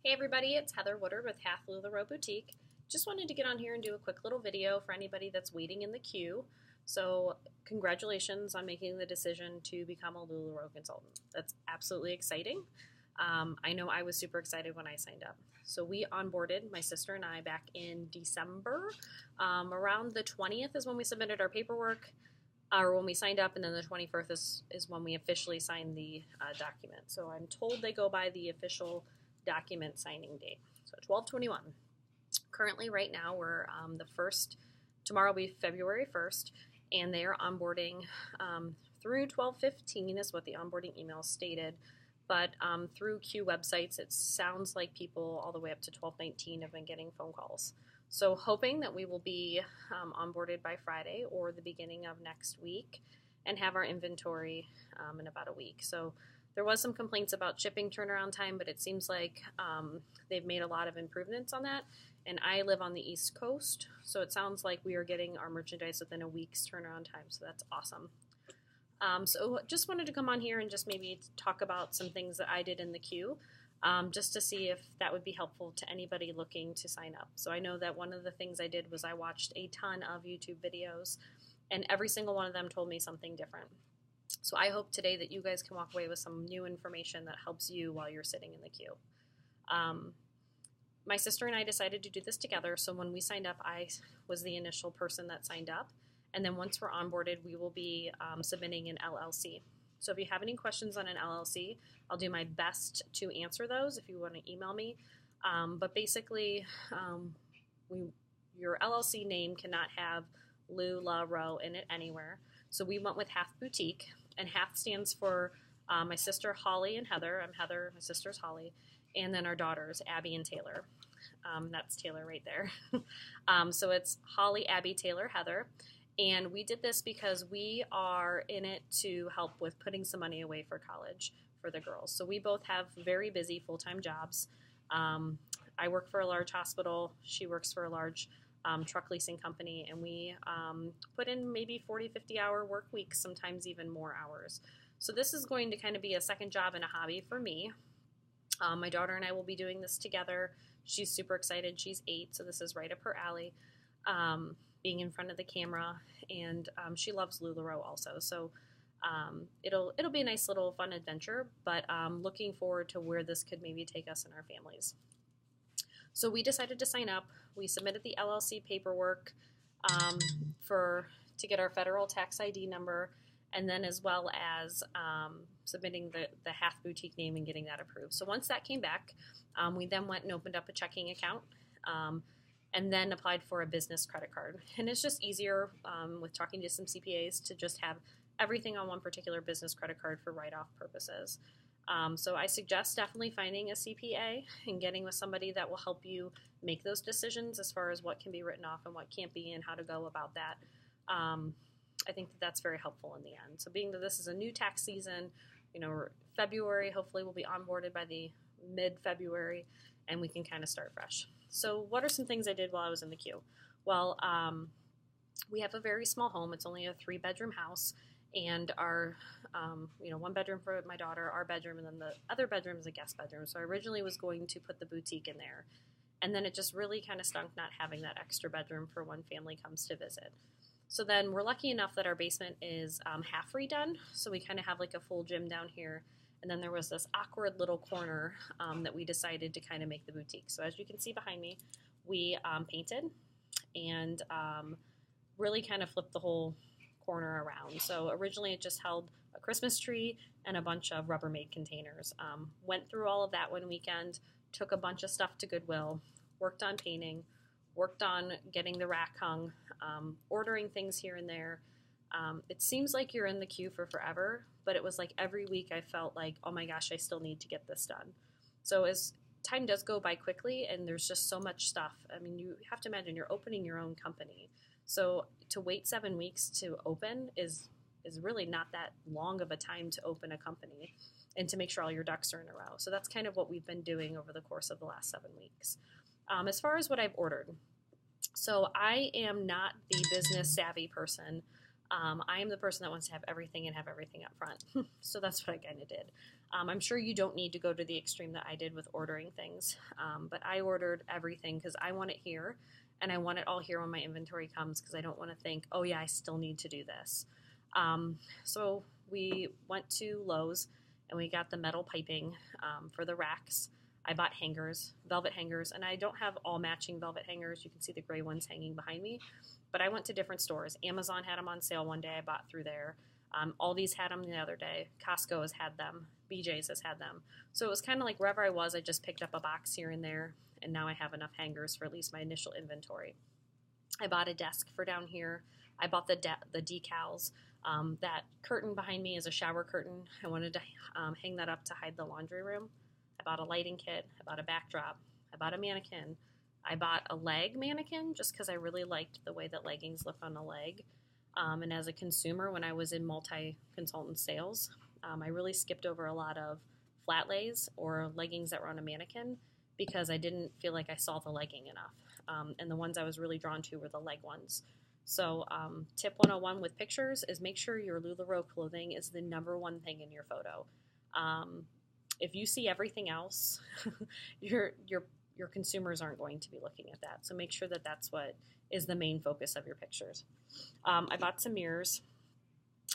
Hey everybody, it's Heather Woodard with HATHLuLaRoe Boutique. Just wanted to get on here and do a quick little video for anybody that's waiting in the queue. So congratulations on making the decision to become a LuLaRoe consultant. That's absolutely exciting. I know I was super excited when I signed up. So we onboarded, my sister and I, back in December. Around the 20th is when we submitted our paperwork, or when we signed up, and then the 21st is when we officially signed the document. So I'm told they go by the official document signing date. So 12/21. Currently, right now, we're the first, tomorrow will be February 1st, and they are onboarding through 12/15 is what the onboarding email stated. But through Q websites, it sounds like people all the way up to 12/19 have been getting phone calls. So hoping that we will be onboarded by Friday or the beginning of next week and have our inventory in about a week. So there was some complaints about shipping turnaround time, but it seems like they've made a lot of improvements on that. And I live on the East Coast, so it sounds like we are getting our merchandise within a week's turnaround time, so that's awesome. So just wanted to come on here and just maybe talk about some things that I did in the queue, just to see if that would be helpful to anybody looking to sign up. So I know that one of the things I did was I watched a ton of YouTube videos, and every single one of them told me something different. So I hope today that you guys can walk away with some new information that helps you while you're sitting in the queue. My sister and I decided to do this together, so when we signed up, I was the initial person that signed up. And then once we're onboarded, we will be submitting an LLC. So if you have any questions on an LLC, I'll do my best to answer those if you want to email me. But basically, your LLC name cannot have LuLaRoe in it anywhere. So we went with Hath Boutique, and Hath stands for my sister Holly and Heather. I'm Heather, my sister's Holly, and then our daughters, Abby and Taylor. That's Taylor right there. So it's Holly, Abby, Taylor, Heather. And we did this because we are in it to help with putting some money away for college for the girls. So we both have very busy full-time jobs. I work for a large hospital. She works for a large truck leasing company, and we put in maybe 40, 50-hour work weeks, sometimes even more hours. So this is going to kind of be a second job and a hobby for me. My daughter and I will be doing this together. She's super excited. She's 8, so this is right up her alley, being in front of the camera, and she loves LuLaRoe also. So it'll be a nice little fun adventure, but looking forward to where this could maybe take us and our families. So we decided to sign up. We submitted the LLC paperwork to get our federal tax ID number, and then as well as submitting the Hath Boutique name and getting that approved. So once that came back, we then went and opened up a checking account and then applied for a business credit card. And it's just easier with talking to some CPAs to just have everything on one particular business credit card for write-off purposes. So I suggest definitely finding a CPA and getting with somebody that will help you make those decisions as far as what can be written off and what can't be and how to go about that. I think that's very helpful in the end. So being that this is a new tax season, February, hopefully we'll be onboarded by the mid-February, and we can kind of start fresh. So what are some things I did while I was in the queue? Well, we have a very small home. It's only a 3-bedroom house, and our, 1 bedroom for my daughter, our bedroom, and then the other bedroom is a guest bedroom. So I originally was going to put the boutique in there, and then it just really kind of stunk not having that extra bedroom for when family comes to visit. So then we're lucky enough that our basement is half redone, so we kind of have like a full gym down here. And then there was this awkward little corner that we decided to kind of make the boutique. So as you can see behind me, we painted and really kind of flipped the whole corner around. So originally it just held a Christmas tree and a bunch of Rubbermaid containers. Went through all of that one weekend, took a bunch of stuff to Goodwill, worked on painting, worked on getting the rack hung, ordering things here and there. It seems like you're in the queue for forever, but it was like every week I felt like, oh my gosh, I still need to get this done. So as time does go by quickly and there's just so much stuff, I mean, you have to imagine you're opening your own company. So to wait 7 weeks to open is really not that long of a time to open a company and to make sure all your ducks are in a row. So that's kind of what we've been doing over the course of the last 7 weeks. As far as what I've ordered, so I am not the business savvy person. I am the person that wants to have everything and have everything up front. So that's what I kind of did. I'm sure you don't need to go to the extreme that I did with ordering things, but I ordered everything because I want it here, and I want it all here when my inventory comes because I don't want to think, oh yeah, I still need to do this. So we went to Lowe's and we got the metal piping for the racks. I bought hangers, velvet hangers, and I don't have all matching velvet hangers. You can see the gray ones hanging behind me, but I went to different stores. Amazon had them on sale one day. I bought through there. Aldi's had them the other day. Costco has had them. BJ's has had them. So it was kind of like wherever I was, I just picked up a box here and there, and now I have enough hangers for at least my initial inventory. I bought a desk for down here. I bought the decals. That curtain behind me is a shower curtain. I wanted to hang that up to hide the laundry room. I bought a lighting kit. I bought a backdrop. I bought a mannequin. I bought a leg mannequin just because I really liked the way that leggings look on a leg. And as a consumer, when I was in multi-consultant sales, I really skipped over a lot of flat lays or leggings that were on a mannequin because I didn't feel like I saw the legging enough. And the ones I was really drawn to were the leg ones. So tip 101 with pictures is make sure your LuLaRoe clothing is the number one thing in your photo. If you see everything else, your consumers aren't going to be looking at that. So make sure that that's what is the main focus of your pictures. I bought some mirrors.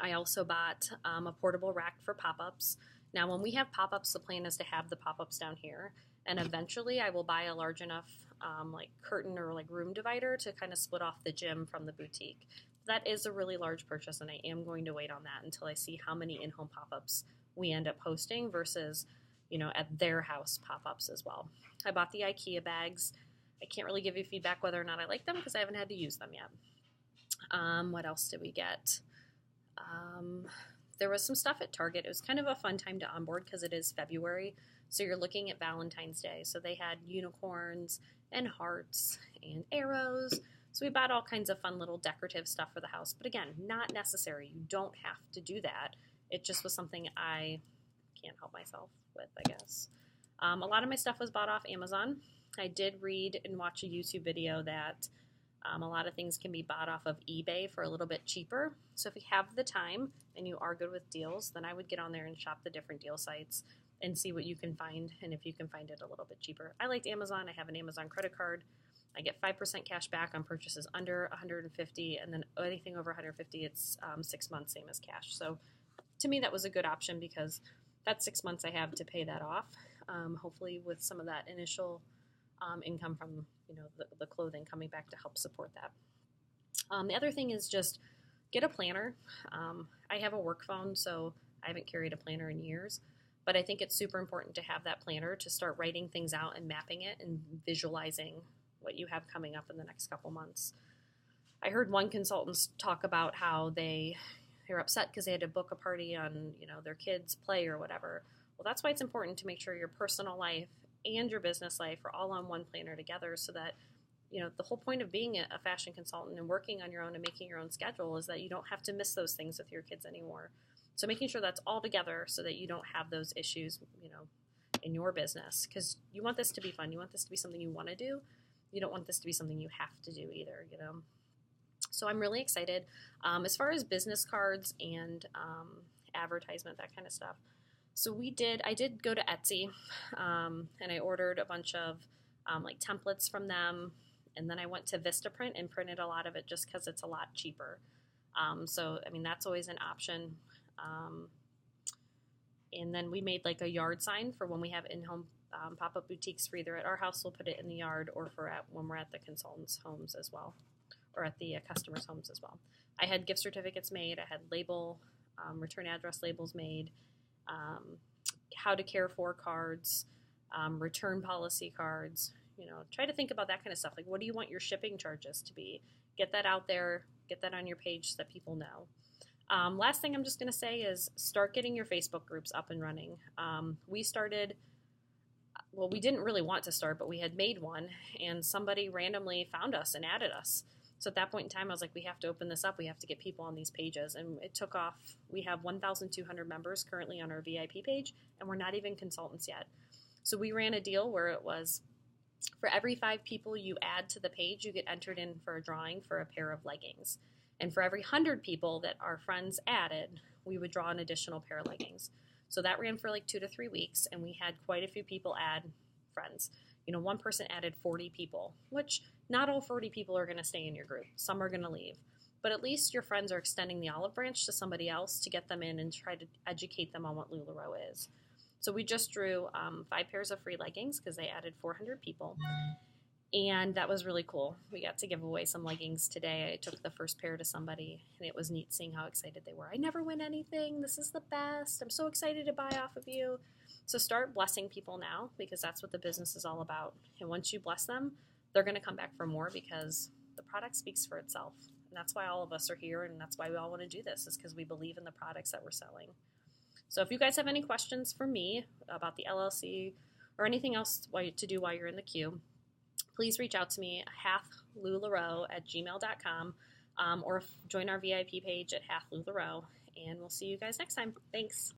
I also bought a portable rack for pop-ups. Now, when we have pop-ups, the plan is to have the pop-ups down here, and eventually I will buy a large enough like curtain or like room divider to kind of split off the gym from the boutique. That is a really large purchase, and I am going to wait on that until I see how many in-home pop-ups we end up hosting versus, you know, at their house pop-ups as well. I bought the IKEA bags. I can't really give you feedback whether or not I like them because I haven't had to use them yet. What else did we get? There was some stuff at Target. It was kind of a fun time to onboard because it is February, so you're looking at Valentine's Day. So they had unicorns and hearts and arrows. So we bought all kinds of fun little decorative stuff for the house. But again, not necessary. You don't have to do that. It just was something I can't help myself with, I guess. A lot of my stuff was bought off Amazon. I did read and watch a YouTube video that a lot of things can be bought off of eBay for a little bit cheaper. So if you have the time and you are good with deals, then I would get on there and shop the different deal sites and see what you can find and if you can find it a little bit cheaper. I liked Amazon. I have an Amazon credit card. I get 5% cash back on purchases under $150, and then anything over $150, it's 6 months, same as cash. So to me, that was a good option because that's 6 months I have to pay that off. Hopefully with some of that initial income from, you know, the clothing coming back to help support that. The other thing is just get a planner. I have a work phone, so I haven't carried a planner in years, but I think it's super important to have that planner to start writing things out and mapping it and visualizing what you have coming up in the next couple months. I heard one consultant talk about how they're upset because they had to book a party on, you know, their kids' play or whatever. Well, that's why it's important to make sure your personal life and your business life are all on one planner together so that, you know, the whole point of being a fashion consultant and working on your own and making your own schedule is that you don't have to miss those things with your kids anymore. So making sure that's all together so that you don't have those issues, you know, in your business, because you want this to be fun. You want this to be something you want to do. You don't want this to be something you have to do either, you know. So I'm really excited. As far as business cards and advertisement, that kind of stuff. So I did go to Etsy, and I ordered a bunch of like templates from them, and then I went to Vistaprint and printed a lot of it just because it's a lot cheaper. So I mean that's always an option. And then we made like a yard sign for when we have in-home pop-up boutiques for either at our house, we'll put it in the yard, or when we're at the consultants' homes as well, or at the customers' homes as well. I had gift certificates made. I had return address labels made. How to care for cards, return policy cards, you know, try to think about that kind of stuff. Like, what do you want your shipping charges to be? Get that out there, get that on your page so that people know. Last thing I'm just going to say is start getting your Facebook groups up and running. We didn't really want to start, but we had made one, and somebody randomly found us and added us. So at that point in time, I was like, we have to open this up. We have to get people on these pages. And it took off. We have 1,200 members currently on our VIP page, and we're not even consultants yet. So we ran a deal where it was for every 5 people you add to the page, you get entered in for a drawing for a pair of leggings. And for every 100 people that our friends added, we would draw an additional pair of leggings. So that ran for like 2 to 3 weeks, and we had quite a few people add friends. One person added 40 people, which not all 40 people are going to stay in your group. Some are going to leave. But at least your friends are extending the olive branch to somebody else to get them in and try to educate them on what LuLaRoe is. So we just drew 5 pairs of free leggings because they added 400 people. And that was really cool. We got to give away some leggings today. I took the first pair to somebody, and it was neat seeing how excited they were. I never win anything. This is the best. I'm so excited to buy off of you. So start blessing people now, because that's what the business is all about. And once you bless them, they're going to come back for more, because the product speaks for itself. And that's why all of us are here, and that's why we all want to do this, is because we believe in the products that we're selling. So if you guys have any questions for me about the LLC or anything else to do while you're in the queue, please reach out to me at HATHLuLaRoe@gmail.com, or join our VIP page at HATHLuLaRoe, and we'll see you guys next time. Thanks.